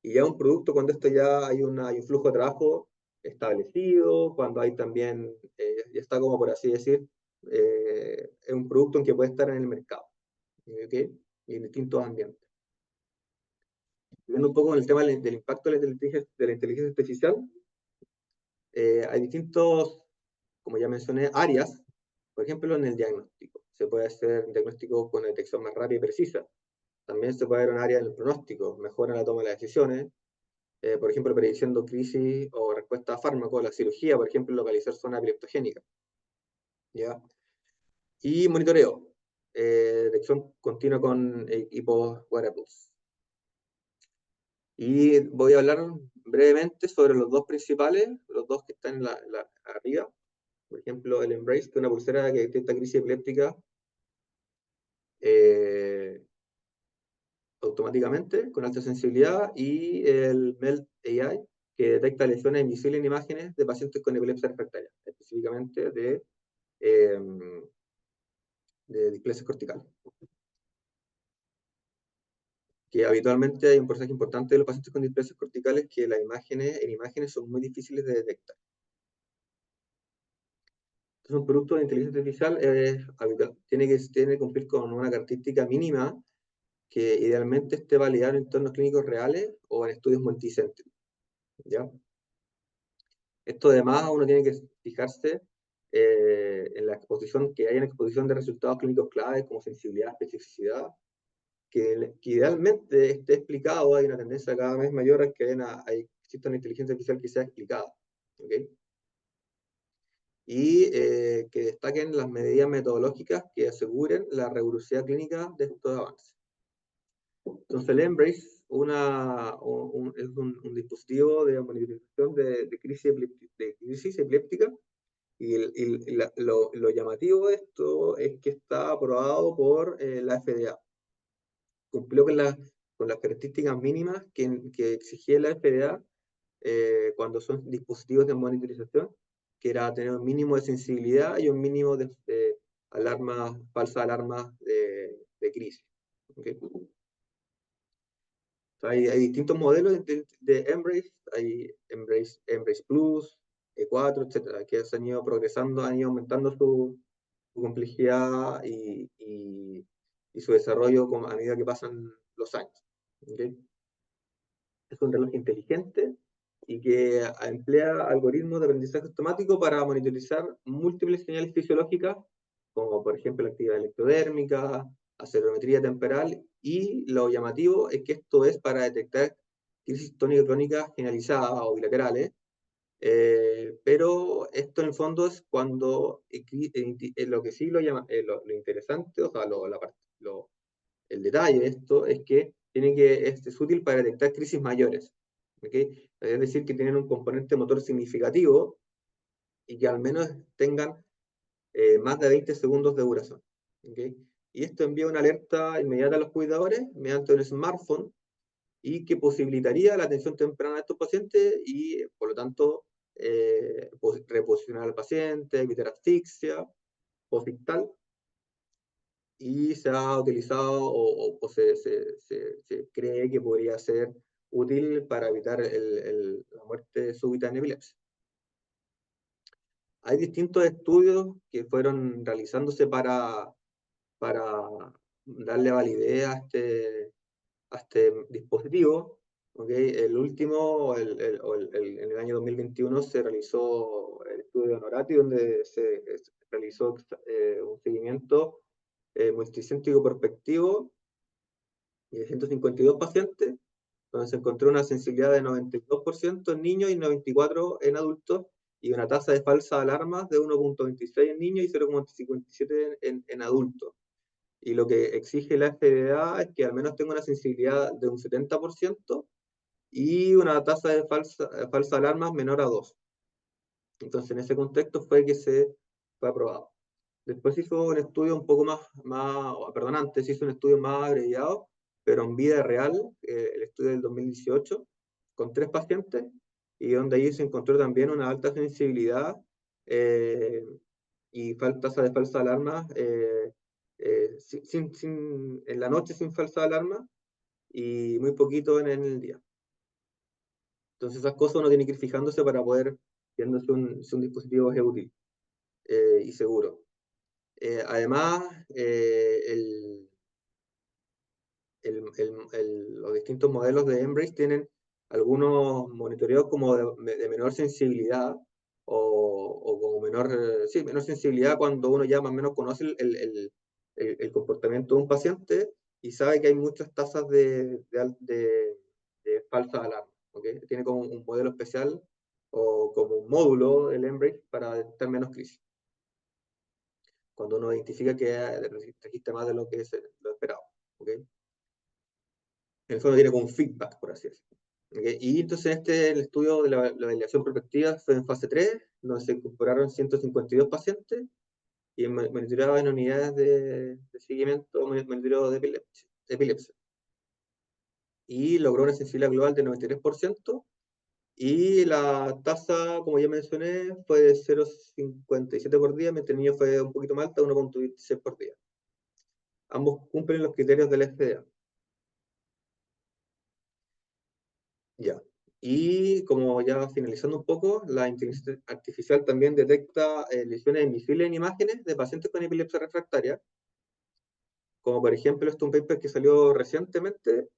Y ya un producto, cuando esto ya hay un flujo de trabajo establecido, cuando hay también, ya está como por así decir, es un producto en que puede estar en el mercado, ¿ok? Y en distintos ambientes. Viendo un poco con el tema del impacto de la inteligencia artificial, hay distintos, como ya mencioné, áreas. Por ejemplo, en el diagnóstico. Se puede hacer un diagnóstico con detección más rápida y precisa. También se puede ver un área en el pronóstico, mejora la toma de las decisiones. Por ejemplo, prediciendo crisis o respuesta a fármacos, la cirugía, por ejemplo, localizar zona epileptogénica. ¿Ya? Y monitoreo, detección continua con equipos wearables. Y voy a hablar brevemente sobre los dos principales, los dos que están arriba. Por ejemplo, el Embrace, que es una pulsera que detecta crisis epiléptica automáticamente, con alta sensibilidad, y el MELT AI, que detecta lesiones invisibles en imágenes de pacientes con epilepsia refractaria, específicamente de displasia cortical. Que habitualmente hay un porcentaje importante de los pacientes con displasias corticales que en imágenes son muy difíciles de detectar. Entonces, un producto de inteligencia artificial tiene que cumplir con una característica mínima que idealmente esté validado en entornos clínicos reales o en estudios multicéntricos, ¿ya? Esto además uno tiene que fijarse en la exposición, que haya una exposición de resultados clínicos claves como sensibilidad, especificidad, que idealmente esté explicado. Hay una tendencia cada vez mayor a que exista una inteligencia artificial que sea explicada, ¿okay? Y que destaquen las medidas metodológicas que aseguren la rigurosidad clínica de estos avances. Entonces el Embrace es un dispositivo de monitorización de crisis epiléptica, y lo llamativo de esto es que está aprobado por la FDA. Cumplió con las características mínimas que exigía la FDA cuando son dispositivos de monitorización, que era tener un mínimo de sensibilidad y un mínimo de falsas alarmas de crisis. ¿Okay? Hay distintos modelos de Embrace, hay Embrace Plus, E4, etcétera, que se han ido progresando, han ido aumentando su complejidad y su desarrollo a medida que pasan los años. ¿Okay? Es un reloj inteligente y que emplea algoritmos de aprendizaje automático para monitorizar múltiples señales fisiológicas, como por ejemplo la actividad electrodérmica, acelerometría temporal, y lo llamativo es que esto es para detectar crisis tónico-clónicas generalizadas o bilaterales, pero esto en el fondo es cuando lo que sí lo interesante, o sea, el detalle de esto es que es útil para detectar crisis mayores, ¿okay? Es decir, que tienen un componente motor significativo y que al menos tengan más de 20 segundos de duración, ¿okay? Y esto envía una alerta inmediata a los cuidadores mediante un smartphone y que posibilitaría la atención temprana de estos pacientes y, por lo tanto, reposicionar al paciente, evitar asfixia posictal, y se ha utilizado o se cree que podría ser útil para evitar la muerte súbita en epilepsia. Hay distintos estudios que fueron realizándose para darle validez a este dispositivo. ¿Okay? El último, en el año 2021, se realizó el estudio de Honorati, donde se realizó un seguimiento multicéntrico prospectivo de 152 pacientes, donde se encontró una sensibilidad de 92% en niños y 94% en adultos, y una tasa de falsas alarmas de 1.26 en niños y 0.57 en adultos. Y lo que exige la FDA es que al menos tenga una sensibilidad de un 70% y una tasa de falsas alarmas menor a 2. Entonces, en ese contexto fue que se fue aprobado. Después se hizo un estudio un poco antes se hizo un estudio más abreviado, pero en vida real, el estudio del 2018, con 3 pacientes, y donde ahí se encontró también una alta sensibilidad y tasa de falsa alarma en la noche sin falsa alarma y muy poquito en el día. Entonces esas cosas uno tiene que ir fijándose para poder viendo si un dispositivo es útil y seguro. Además, los distintos modelos de Embrace tienen algunos monitoreos como de menor sensibilidad o como menor sensibilidad cuando uno ya más o menos conoce el comportamiento de un paciente y sabe que hay muchas tasas de falsa alarma. ¿Okay? Tiene como un modelo especial o como un módulo el Embrace para detectar menos crisis. Cuando uno identifica que registra más de lo que es lo esperado. ¿Okay? En el fondo tiene como un feedback, por así decirlo. ¿Okay? Y entonces el estudio de la validación prospectiva fue en fase 3, donde se incorporaron 152 pacientes y monitoreaban en unidades de seguimiento, monitoreo de epilepsia. Y logró una sensibilidad global de 93%, y la tasa, como ya mencioné, fue de 0,57 por día, mientras el niño fue un poquito más alta, 1,26 por día. Ambos cumplen los criterios del FDA. Ya. Y como ya finalizando un poco, la inteligencia artificial también detecta lesiones invisibles en imágenes de pacientes con epilepsia refractaria, como por ejemplo un paper que salió recientemente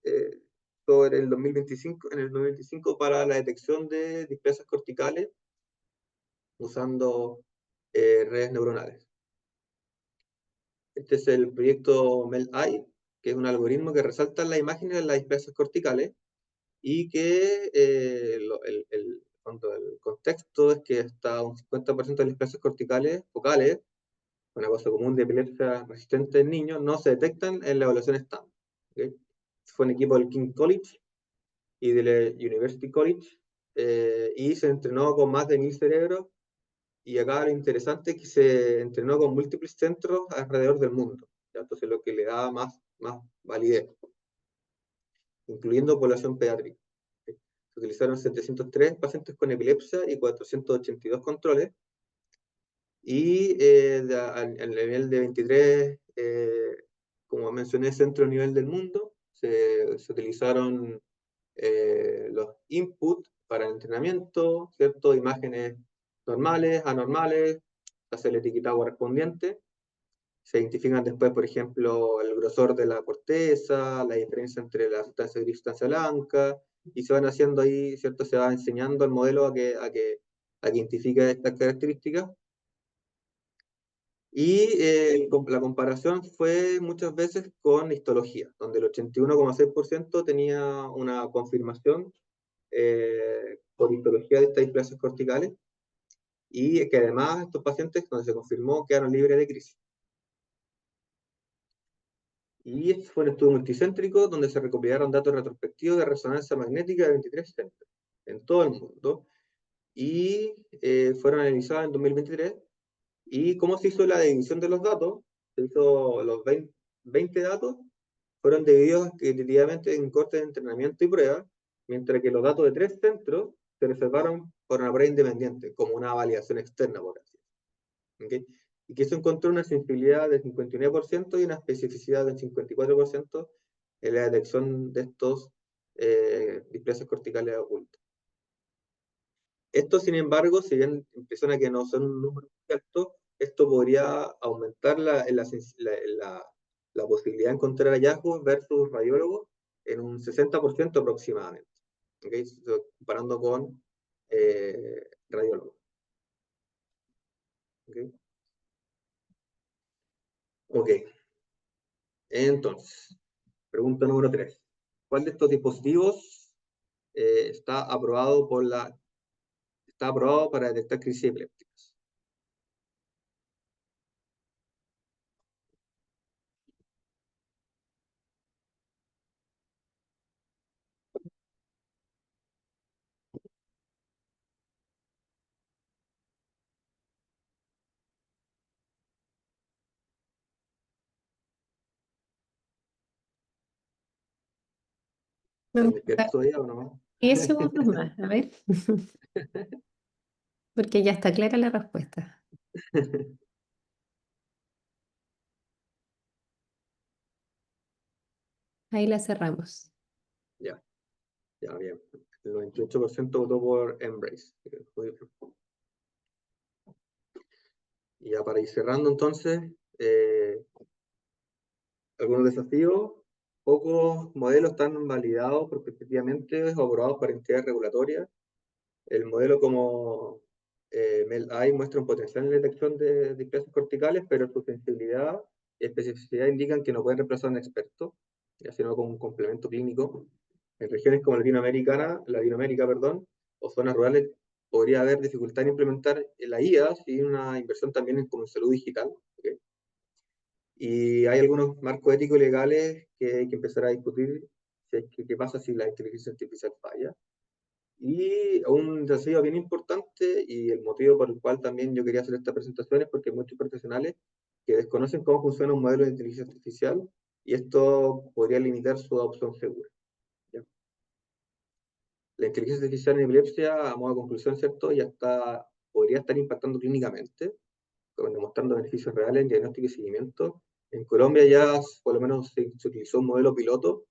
sobre el 2025, en el 2025 para la detección de displasias corticales usando redes neuronales. Este es el proyecto MEL-AI, que es un algoritmo que resalta las imágenes de las displasias corticales y que el contexto es que hasta un 50% de las displasias corticales focales, una cosa común de epilepsia resistente en niños, no se detectan en la evaluación estándar. ¿Okay? Fue un equipo del King College y de la University College y se entrenó con más de 1000 cerebros, y acá lo interesante es que se entrenó con múltiples centros alrededor del mundo. ¿Ya? Entonces lo que le da más validez, incluyendo población pediátrica. Se utilizaron 703 pacientes con epilepsia y 482 controles, y al nivel de 23, como mencioné, centro a nivel del mundo, se utilizaron los inputs para el entrenamiento, ¿cierto? Imágenes normales, anormales, hacer el etiquetado correspondiente. Se identifican después, por ejemplo, el grosor de la corteza, la diferencia entre la sustancia gris y sustancia blanca, y se van haciendo ahí, ¿cierto? Se va enseñando al modelo a que identifique estas características. Y la comparación fue muchas veces con histología, donde el 81,6% tenía una confirmación por histología de estas displasias corticales, y que además estos pacientes, donde se confirmó, quedaron libres de crisis. Y este fue un estudio multicéntrico donde se recopilaron datos retrospectivos de resonancia magnética de 23 centros en todo el mundo, y fueron analizados en 2023. ¿Y cómo se hizo la división de los datos? Se hizo los 20 datos, fueron divididos equitativamente en cortes de entrenamiento y prueba, mientras que los datos de 3 centros se reservaron por una prueba independiente, como una validación externa, por así decirlo. ¿Okay? Y que eso encontró una sensibilidad del 59% y una especificidad del 54% en la detección de estos displasias corticales ocultas. Esto, sin embargo, si bien impresiona que no son un número muy alto, esto podría aumentar la posibilidad de encontrar hallazgos versus radiólogos en un 60% aproximadamente, ¿okay? Comparando con radiólogos. ¿Okay? Ok, entonces, pregunta número 3. ¿Cuál de estos dispositivos está aprobado para detectar crisis epilépticas? ¿Están Vamos a despiertos dar todavía o no? 10 segundos más, a ver, porque ya está clara la respuesta. Ahí la cerramos. Ya, bien. El 98% votó por Embrace. Y ya para ir cerrando entonces, Algunos desafíos: pocos modelos están validados prospectivamente o aprobados por entidades regulatorias. El modelo como MEL-AI muestra un potencial en la detección de displasias corticales, pero su sensibilidad y especificidad indican que no pueden reemplazar a un experto, sino como un complemento clínico. En regiones como Latinoamérica, perdón, o zonas rurales, podría haber dificultad en implementar la IA sin una inversión también como en salud digital. ¿Okay? Y hay algunos marcos éticos y legales que hay que empezar a discutir. ¿Qué pasa si la inteligencia artificial falla? Y un desafío bien importante, y el motivo por el cual también yo quería hacer esta presentación, es porque hay muchos profesionales que desconocen cómo funciona un modelo de inteligencia artificial, y esto podría limitar su adopción segura. ¿Ya? La inteligencia artificial en epilepsia, a modo de conclusión, ¿cierto?, podría estar impactando clínicamente, demostrando beneficios reales en diagnóstico y seguimiento. En Colombia ya por lo menos se utilizó un modelo piloto.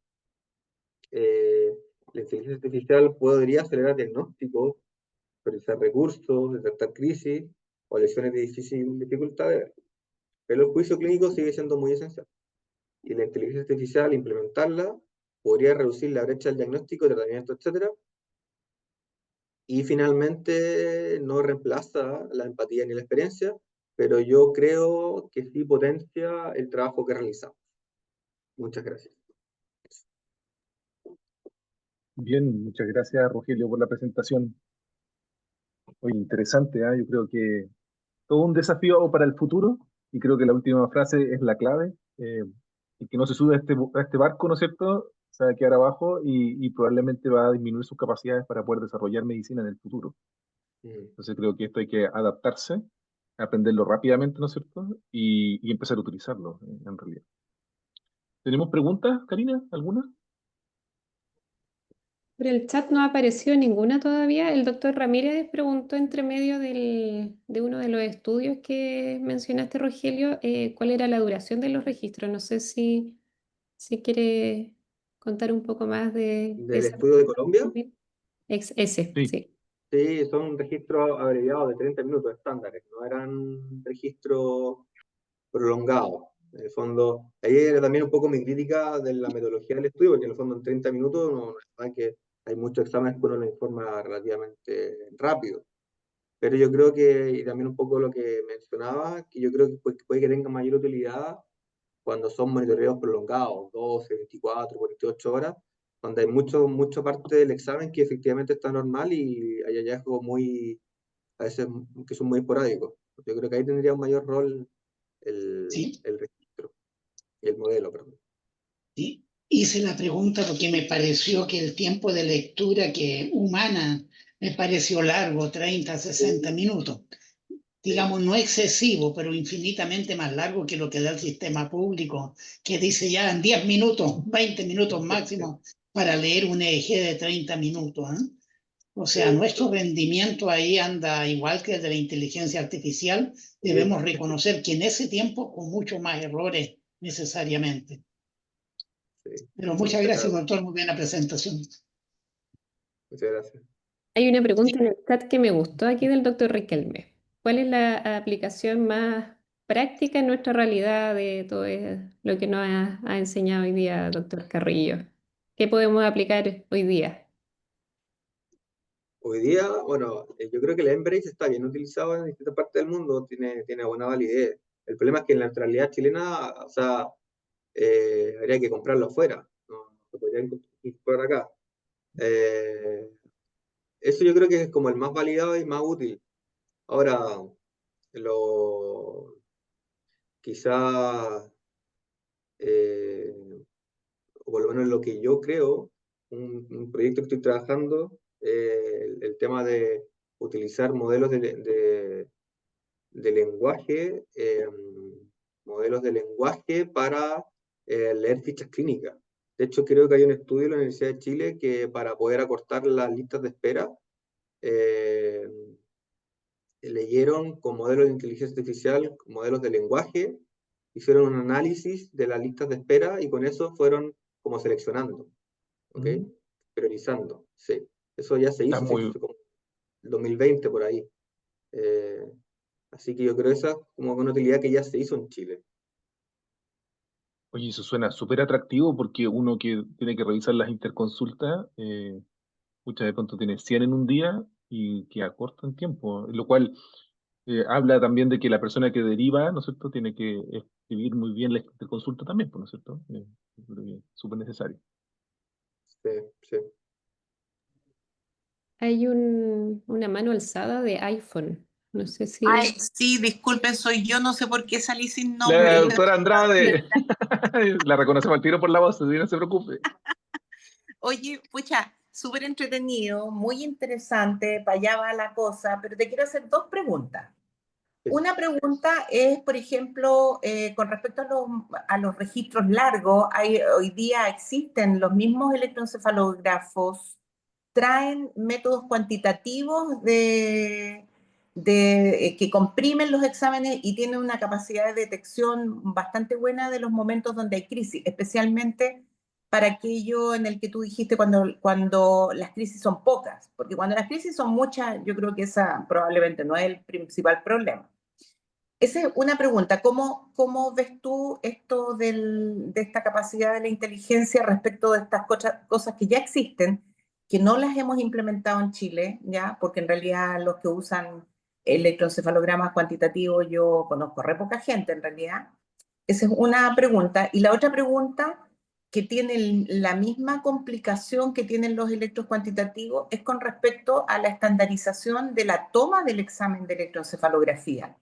La inteligencia artificial podría acelerar diagnósticos, priorizar recursos, detectar crisis o lesiones de difícil dificultad de ver. Pero el juicio clínico sigue siendo muy esencial. Y la inteligencia artificial, implementarla, podría reducir la brecha del diagnóstico, tratamiento, etc. Y finalmente, no reemplaza la empatía ni la experiencia, pero yo creo que sí potencia el trabajo que realizamos. Muchas gracias. Bien, muchas gracias, Rogelio, por la presentación. Oye, interesante, ¿ah? Yo creo que todo un desafío para el futuro, y creo que la última frase es la clave. El que no se sube a este barco, ¿no es cierto?, se va a quedar abajo y probablemente va a disminuir sus capacidades para poder desarrollar medicina en el futuro. Entonces creo que esto hay que adaptarse, aprenderlo rápidamente, ¿no es cierto?, y empezar a utilizarlo, en realidad. ¿Tenemos preguntas, Karina? ¿Alguna? Por el chat no ha aparecido ninguna todavía. El doctor Ramírez preguntó entre medio de uno de los estudios que mencionaste, Rogelio, cuál era la duración de los registros. No sé si quiere contar un poco más de ¿Del esa estudio de Colombia? pregunta. Ese, Sí. sí. Sí, son registros abreviados de 30 minutos estándares, no eran registros prolongados. En el fondo, ahí era también un poco mi crítica de la metodología del estudio, porque en el fondo en 30 minutos no es que hay muchos exámenes que uno lo informa relativamente rápido. Pero yo creo que, y también un poco lo que mencionaba, que yo creo que puede que tenga mayor utilidad cuando son monitoreos prolongados, 12, 24, 48 horas, donde hay mucha parte del examen que efectivamente está normal y hay hallazgos a veces que son muy esporádicos. Yo creo que ahí tendría un mayor rol Sí, el registro y el modelo, perdón. sí. Hice la pregunta porque me pareció que el tiempo de lectura humana me pareció largo, 30, 60 minutos. Digamos, no excesivo, pero infinitamente más largo que lo que da el sistema público, que dice ya en 10 minutos, 20 minutos máximo para leer un EEG de 30 minutos. ¿Eh? O sea, nuestro rendimiento ahí anda igual que el de la inteligencia artificial. Debemos reconocer que en ese tiempo con mucho más errores necesariamente. Sí. Pero muchas gracias, doctor. Muy buena presentación. Muchas gracias. Hay una pregunta en el chat que me gustó aquí del doctor Riquelme. ¿Cuál es la aplicación más práctica en nuestra realidad de todo lo que nos ha enseñado hoy día, doctor Carrillo? ¿Qué podemos aplicar hoy día? Hoy día, bueno, yo creo que el Embrace está bien utilizado en distintas partes del mundo, tiene buena validez. El problema es que en la realidad chilena, o sea, habría que comprarlo afuera, no se podría comprar acá. Eso yo creo que es como el más validado y más útil. Ahora, lo, quizá, o por lo menos lo que yo creo, un proyecto que estoy trabajando, el tema de utilizar modelos de lenguaje, modelos de lenguaje para leer fichas clínicas. De hecho, creo que hay un estudio en la Universidad de Chile que para poder acortar las listas de espera, eh, leyeron con modelos de inteligencia artificial, modelos de lenguaje, hicieron un análisis de las listas de espera y con eso fueron como seleccionando, ¿ok? Priorizando, sí. Eso ya se Está hizo, se muy, hizo como el 2020 por ahí. Así que yo creo que esa es como una utilidad que ya se hizo en Chile. Oye, eso suena súper atractivo porque uno que tiene que revisar las interconsultas, muchas de pronto tiene 100 en un día y queda corto en tiempo, lo cual habla también de que la persona que deriva, ¿no es cierto?, tiene que escribir muy bien la interconsulta también, pues, ¿no es cierto? Yo creo que es súper necesario. Sí, sí. Hay una mano alzada de iPhone. No sé si... Ay, sí, disculpen, soy yo, no sé por qué salí sin La nombre. doctora Andrade, la reconocemos al tiro por la voz, no se preocupe. Oye, pucha, súper entretenido, muy interesante, para allá va la cosa, pero te quiero hacer dos preguntas. Sí. Una pregunta es, por ejemplo, con respecto a los registros largos, hoy día existen los mismos electroencefalógrafos, traen métodos cuantitativos que comprimen los exámenes y tienen una capacidad de detección bastante buena de los momentos donde hay crisis, especialmente para aquello en el que tú dijiste cuando las crisis son pocas, porque cuando las crisis son muchas, yo creo que esa probablemente no es el principal problema. Esa es una pregunta. ¿Cómo ves tú esto de esta capacidad de la inteligencia respecto de estas cosas que ya existen, que no las hemos implementado en Chile, ya? Porque en realidad los que usan electroencefalogramas cuantitativos yo conozco re poca gente en realidad. Esa es una pregunta. Y la otra pregunta, que tiene la misma complicación que tienen los electros cuantitativos, es con respecto a la estandarización de la toma del examen de electroencefalografía.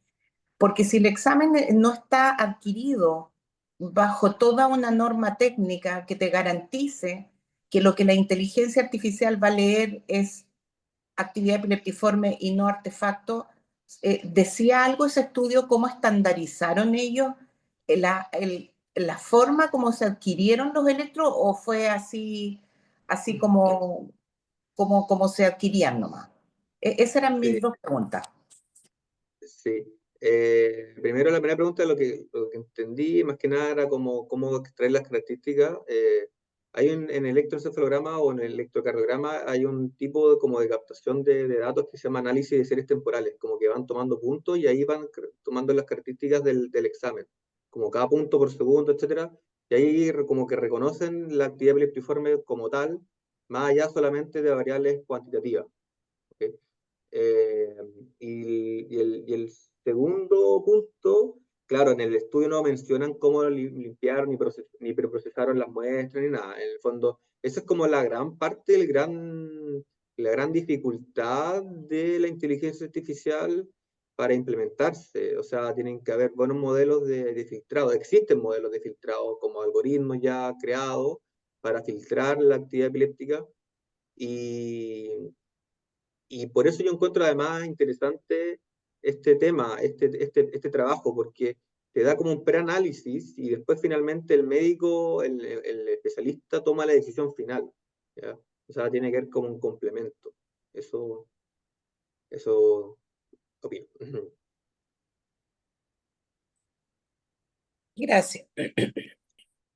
Porque si el examen no está adquirido bajo toda una norma técnica que te garantice que lo que la inteligencia artificial va a leer es actividad epileptiforme y no artefacto, ¿decía algo ese estudio? ¿Cómo estandarizaron ellos la forma como se adquirieron los electros o fue así como se adquirían nomás? Esas eran mis Sí. dos preguntas. Sí. Primero, la primera pregunta, lo que entendí, más que nada, era cómo extraer las características. En el electroencefalograma o en el electrocardiograma hay un tipo como de captación de datos que se llama análisis de series temporales, como que van tomando puntos y ahí van tomando las características del examen, como cada punto por segundo, etcétera. Y ahí como que reconocen la actividad epileptiforme como tal, más allá solamente de variables cuantitativas. ¿Ok? Eh, y el segundo punto, claro, en el estudio no mencionan cómo limpiaron ni preprocesaron las muestras ni nada. En el fondo, esa es como la gran parte, la gran dificultad de la inteligencia artificial para implementarse. O sea, tienen que haber buenos modelos de filtrado. Existen modelos de filtrado como algoritmos ya creados para filtrar la actividad epiléptica. Y por eso yo encuentro además interesante este tema, este trabajo, porque te da como un preanálisis y después finalmente el médico, el especialista toma la decisión final, ¿ya? O sea, tiene que ver como un complemento. Eso opino. Gracias.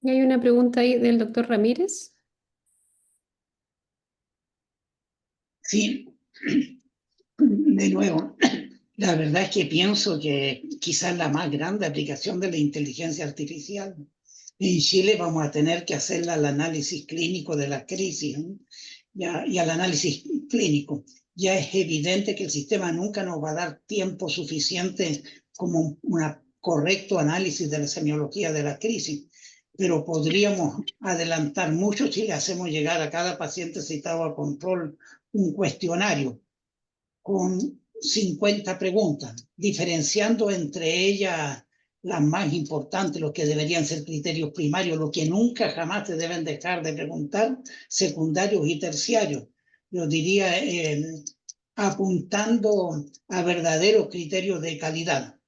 Y hay una pregunta ahí del doctor Ramírez. Sí, de nuevo, la verdad es que pienso que quizás la más grande aplicación de la inteligencia artificial en Chile vamos a tener que hacerla al análisis clínico de la crisis, ¿no? Y al análisis clínico. Ya es evidente que el sistema nunca nos va a dar tiempo suficiente como un correcto análisis de la semiología de la crisis, pero podríamos adelantar mucho si le hacemos llegar a cada paciente citado a control un cuestionario con 50 preguntas, diferenciando entre ellas las más importantes, los que deberían ser criterios primarios, lo que nunca jamás se deben dejar de preguntar, secundarios y terciarios. Yo diría apuntando a verdaderos criterios de calidad,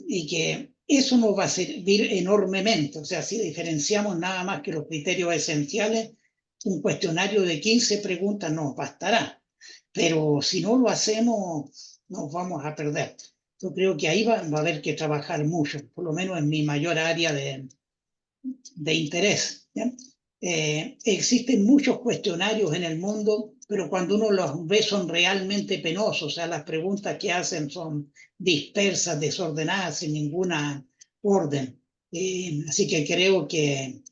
y que eso nos va a servir enormemente. O sea, si diferenciamos nada más que los criterios esenciales, un cuestionario de 15 preguntas nos bastará. Pero si no lo hacemos, nos vamos a perder. Yo creo que ahí va a haber que trabajar mucho, por lo menos en mi mayor área de interés, ¿ya? Existen muchos cuestionarios en el mundo, pero cuando uno los ve son realmente penosos. O sea, las preguntas que hacen son dispersas, desordenadas, sin ninguna orden. Así que creo que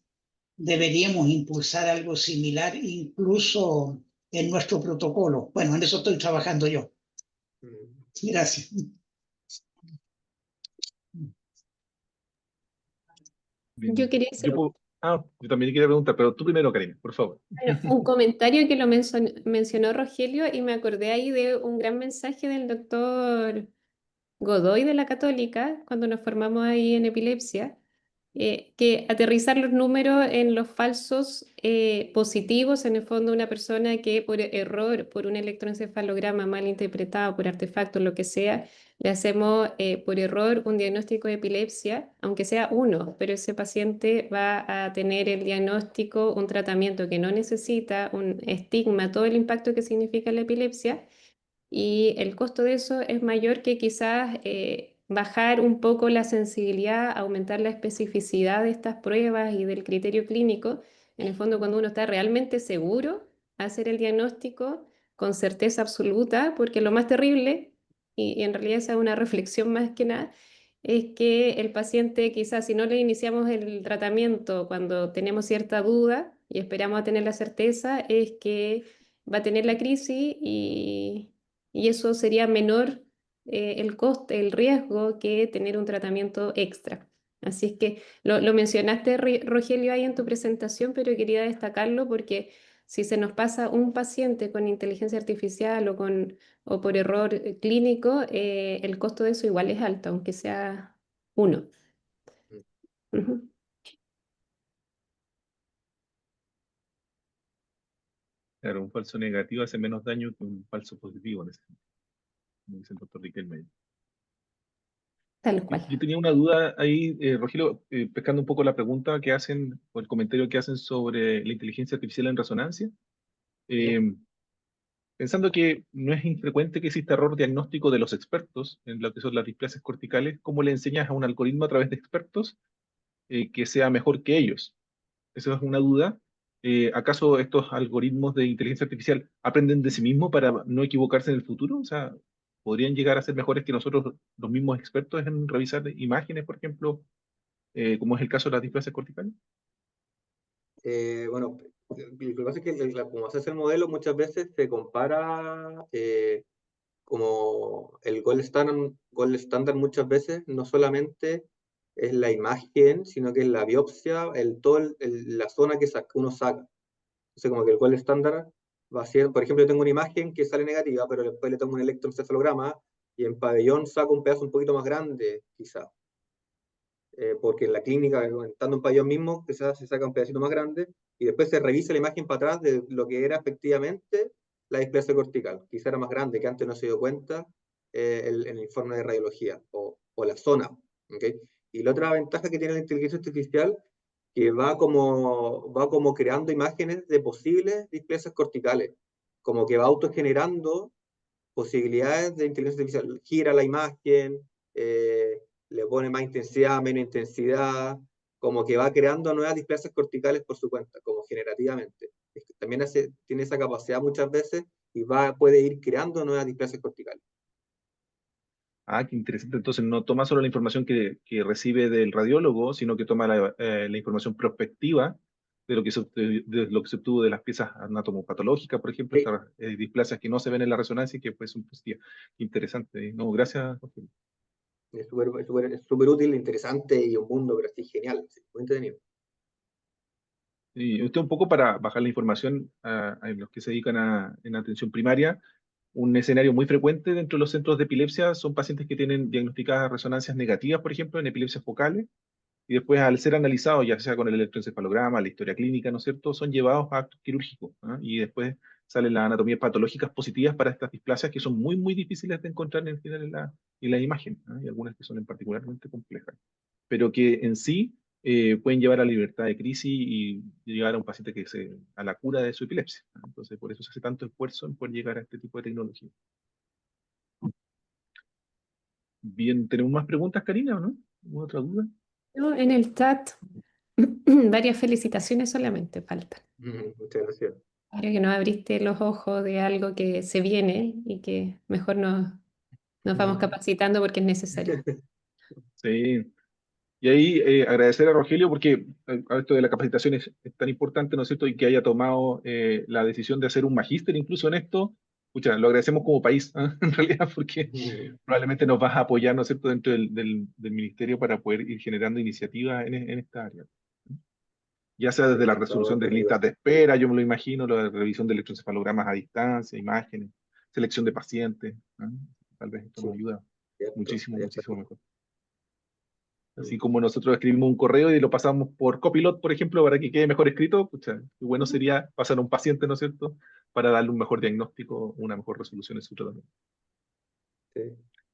deberíamos impulsar algo similar incluso en nuestro protocolo. Bueno, en eso estoy trabajando yo. Gracias. Bien. Yo quería hacer Yo también quería preguntar, pero tú primero, Karina, por favor. un comentario que lo mencionó Rogelio y me acordé ahí de un gran mensaje del doctor Godoy de la Católica, cuando nos formamos ahí en epilepsia, que aterrizar los números en los falsos positivos, en el fondo una persona que por error, por un electroencefalograma mal interpretado, por artefacto, lo que sea, le hacemos por error un diagnóstico de epilepsia, aunque sea uno, pero ese paciente va a tener el diagnóstico, un tratamiento que no necesita, un estigma, todo el impacto que significa la epilepsia y el costo de eso es mayor que quizás bajar un poco la sensibilidad, aumentar la especificidad de estas pruebas y del criterio clínico. En el fondo, cuando uno está realmente seguro, hacer el diagnóstico con certeza absoluta, porque lo más terrible, y en realidad esa es una reflexión más que nada, es que el paciente quizás si no le iniciamos el tratamiento cuando tenemos cierta duda y esperamos a tener la certeza, es que va a tener la crisis y eso sería menor el coste, el riesgo que tener un tratamiento extra. Así es que lo mencionaste, Rogelio, ahí en tu presentación, pero quería destacarlo porque si se nos pasa un paciente con inteligencia artificial o por error clínico, el costo de eso igual es alto, aunque sea uno. Ujú. Claro, un falso negativo hace menos daño que un falso positivo, en ese sentido, como dice el doctor Riquelme. Tal cual. Yo tenía una duda ahí, Rogelio, pescando un poco la pregunta que hacen, o el comentario que hacen sobre la inteligencia artificial en resonancia. Eh, Pensando que no es infrecuente que exista error diagnóstico de los expertos en lo que son las displasias corticales, ¿cómo le enseñas a un algoritmo a través de expertos que sea mejor que ellos? Esa es una duda. ¿Acaso estos algoritmos de inteligencia artificial aprenden de sí mismos para no equivocarse en el futuro? O sea, ¿podrían llegar a ser mejores que nosotros, los mismos expertos, en revisar imágenes, por ejemplo, como es el caso de las displasias corticales? Bueno, lo que pasa es que como haces el modelo, muchas veces se compara como el gold estándar muchas veces no solamente es la imagen, sino que es la biopsia, la zona que uno saca. Entonces, como que el gold estándar va a ser, por ejemplo, yo tengo una imagen que sale negativa, pero después le tomo un electroencefalograma y en pabellón saco un pedazo un poquito más grande, quizá. Porque en la clínica, estando en pabellón mismo, quizás se saca un pedacito más grande y después se revisa la imagen para atrás de lo que era efectivamente la displasia cortical. Quizá era más grande, que antes no se dio cuenta en el informe de radiología o la zona. ¿Okay? Y la otra ventaja que tiene la inteligencia artificial que va como creando imágenes de posibles displasias corticales, como que va autogenerando posibilidades de inteligencia artificial. Gira la imagen, le pone más intensidad, menos intensidad, como que va creando nuevas displasias corticales por su cuenta, como generativamente. Es que también tiene esa capacidad muchas veces y puede ir creando nuevas displasias corticales. Ah, qué interesante. Entonces no toma solo la información que recibe del radiólogo, sino que toma la información prospectiva de lo que se obtuvo de las piezas anatomopatológicas, por ejemplo, Sí, estas displasias que no se ven en la resonancia y que pues son positivas. Interesante. No, gracias, Jorge. es súper útil, interesante y un mundo, pero sí, genial, sí, muy entretenido. Y usted un poco para bajar la información a los que se dedican en atención primaria. Un escenario muy frecuente dentro de los centros de epilepsia son pacientes que tienen diagnosticadas resonancias negativas, por ejemplo, en epilepsias focales, y después al ser analizados, ya sea con el electroencefalograma, la historia clínica, ¿no es cierto?, son llevados a actos quirúrgicos, ¿ah? Y después salen las anatomías patológicas positivas para estas displasias que son muy, muy difíciles de encontrar en general en la imagen, ¿ah? Y algunas que son particularmente complejas, pero que en sí pueden llevar a libertad de crisis y llegar a un paciente a la cura de su epilepsia, ¿ah? Entonces, por eso se hace tanto esfuerzo en poder llegar a este tipo de tecnología. Bien, ¿tenemos más preguntas, Karina, o no? ¿Alguna otra duda? No, en el chat, varias felicitaciones solamente faltan. Muchas gracias. Creo que nos abriste los ojos de algo que se viene y que mejor nos vamos capacitando porque es necesario. Sí. Y ahí agradecer a Rogelio porque esto de la capacitación es tan importante, ¿no es cierto? Y que haya tomado la decisión de hacer un magíster incluso en esto. Pucha, lo agradecemos como país, ¿ah? En realidad, porque probablemente nos vas a apoyar, ¿no es cierto?, dentro del ministerio para poder ir generando iniciativas en esta área. Ya sea desde la resolución de listas de espera, yo me lo imagino, la revisión de electroencefalogramas a distancia, imágenes, selección de pacientes, ¿ah? Tal vez esto nos ayuda muchísimo, muchísimo mejor. Así como nosotros escribimos un correo y lo pasamos por Copilot, por ejemplo, para que quede mejor escrito, pucha, qué bueno sería pasar a un paciente, ¿no es cierto?, para darle un mejor diagnóstico, una mejor resolución en su tratamiento. Sí,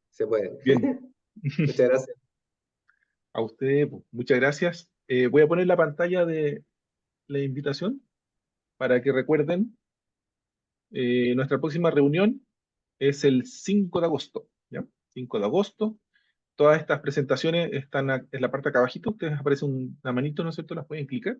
se puede. Bien, Muchas gracias. a usted, pues, muchas gracias. Voy a poner la pantalla de la invitación para que recuerden, nuestra próxima reunión es el 5 de agosto, ¿ya? 5 de agosto. Todas estas presentaciones están en la parte acá abajito, ustedes aparece una manito, ¿no es cierto?, las pueden clicar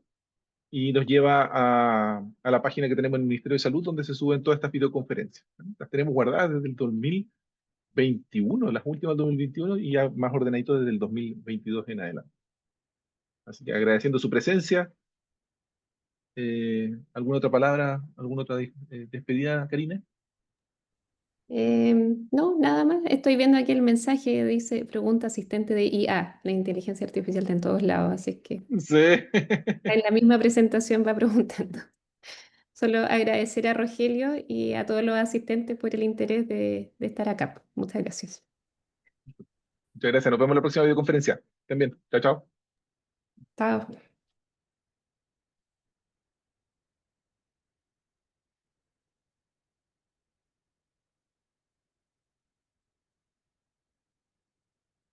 y nos lleva a la página que tenemos en el Ministerio de Salud, donde se suben todas estas videoconferencias, ¿no? Las tenemos guardadas desde el 2021, las últimas del 2021, y ya más ordenadito desde el 2022 en adelante. Así que agradeciendo su presencia. ¿Alguna otra palabra, alguna otra despedida, Karina? No, nada más. Estoy viendo aquí el mensaje, dice, pregunta asistente de IA. La inteligencia artificial está en todos lados, así que Sí. en la misma presentación va preguntando. Solo agradecer a Rogelio y a todos los asistentes por el interés de estar acá. Muchas gracias. Muchas gracias. Nos vemos en la próxima videoconferencia. También. Chao, chao. Chao.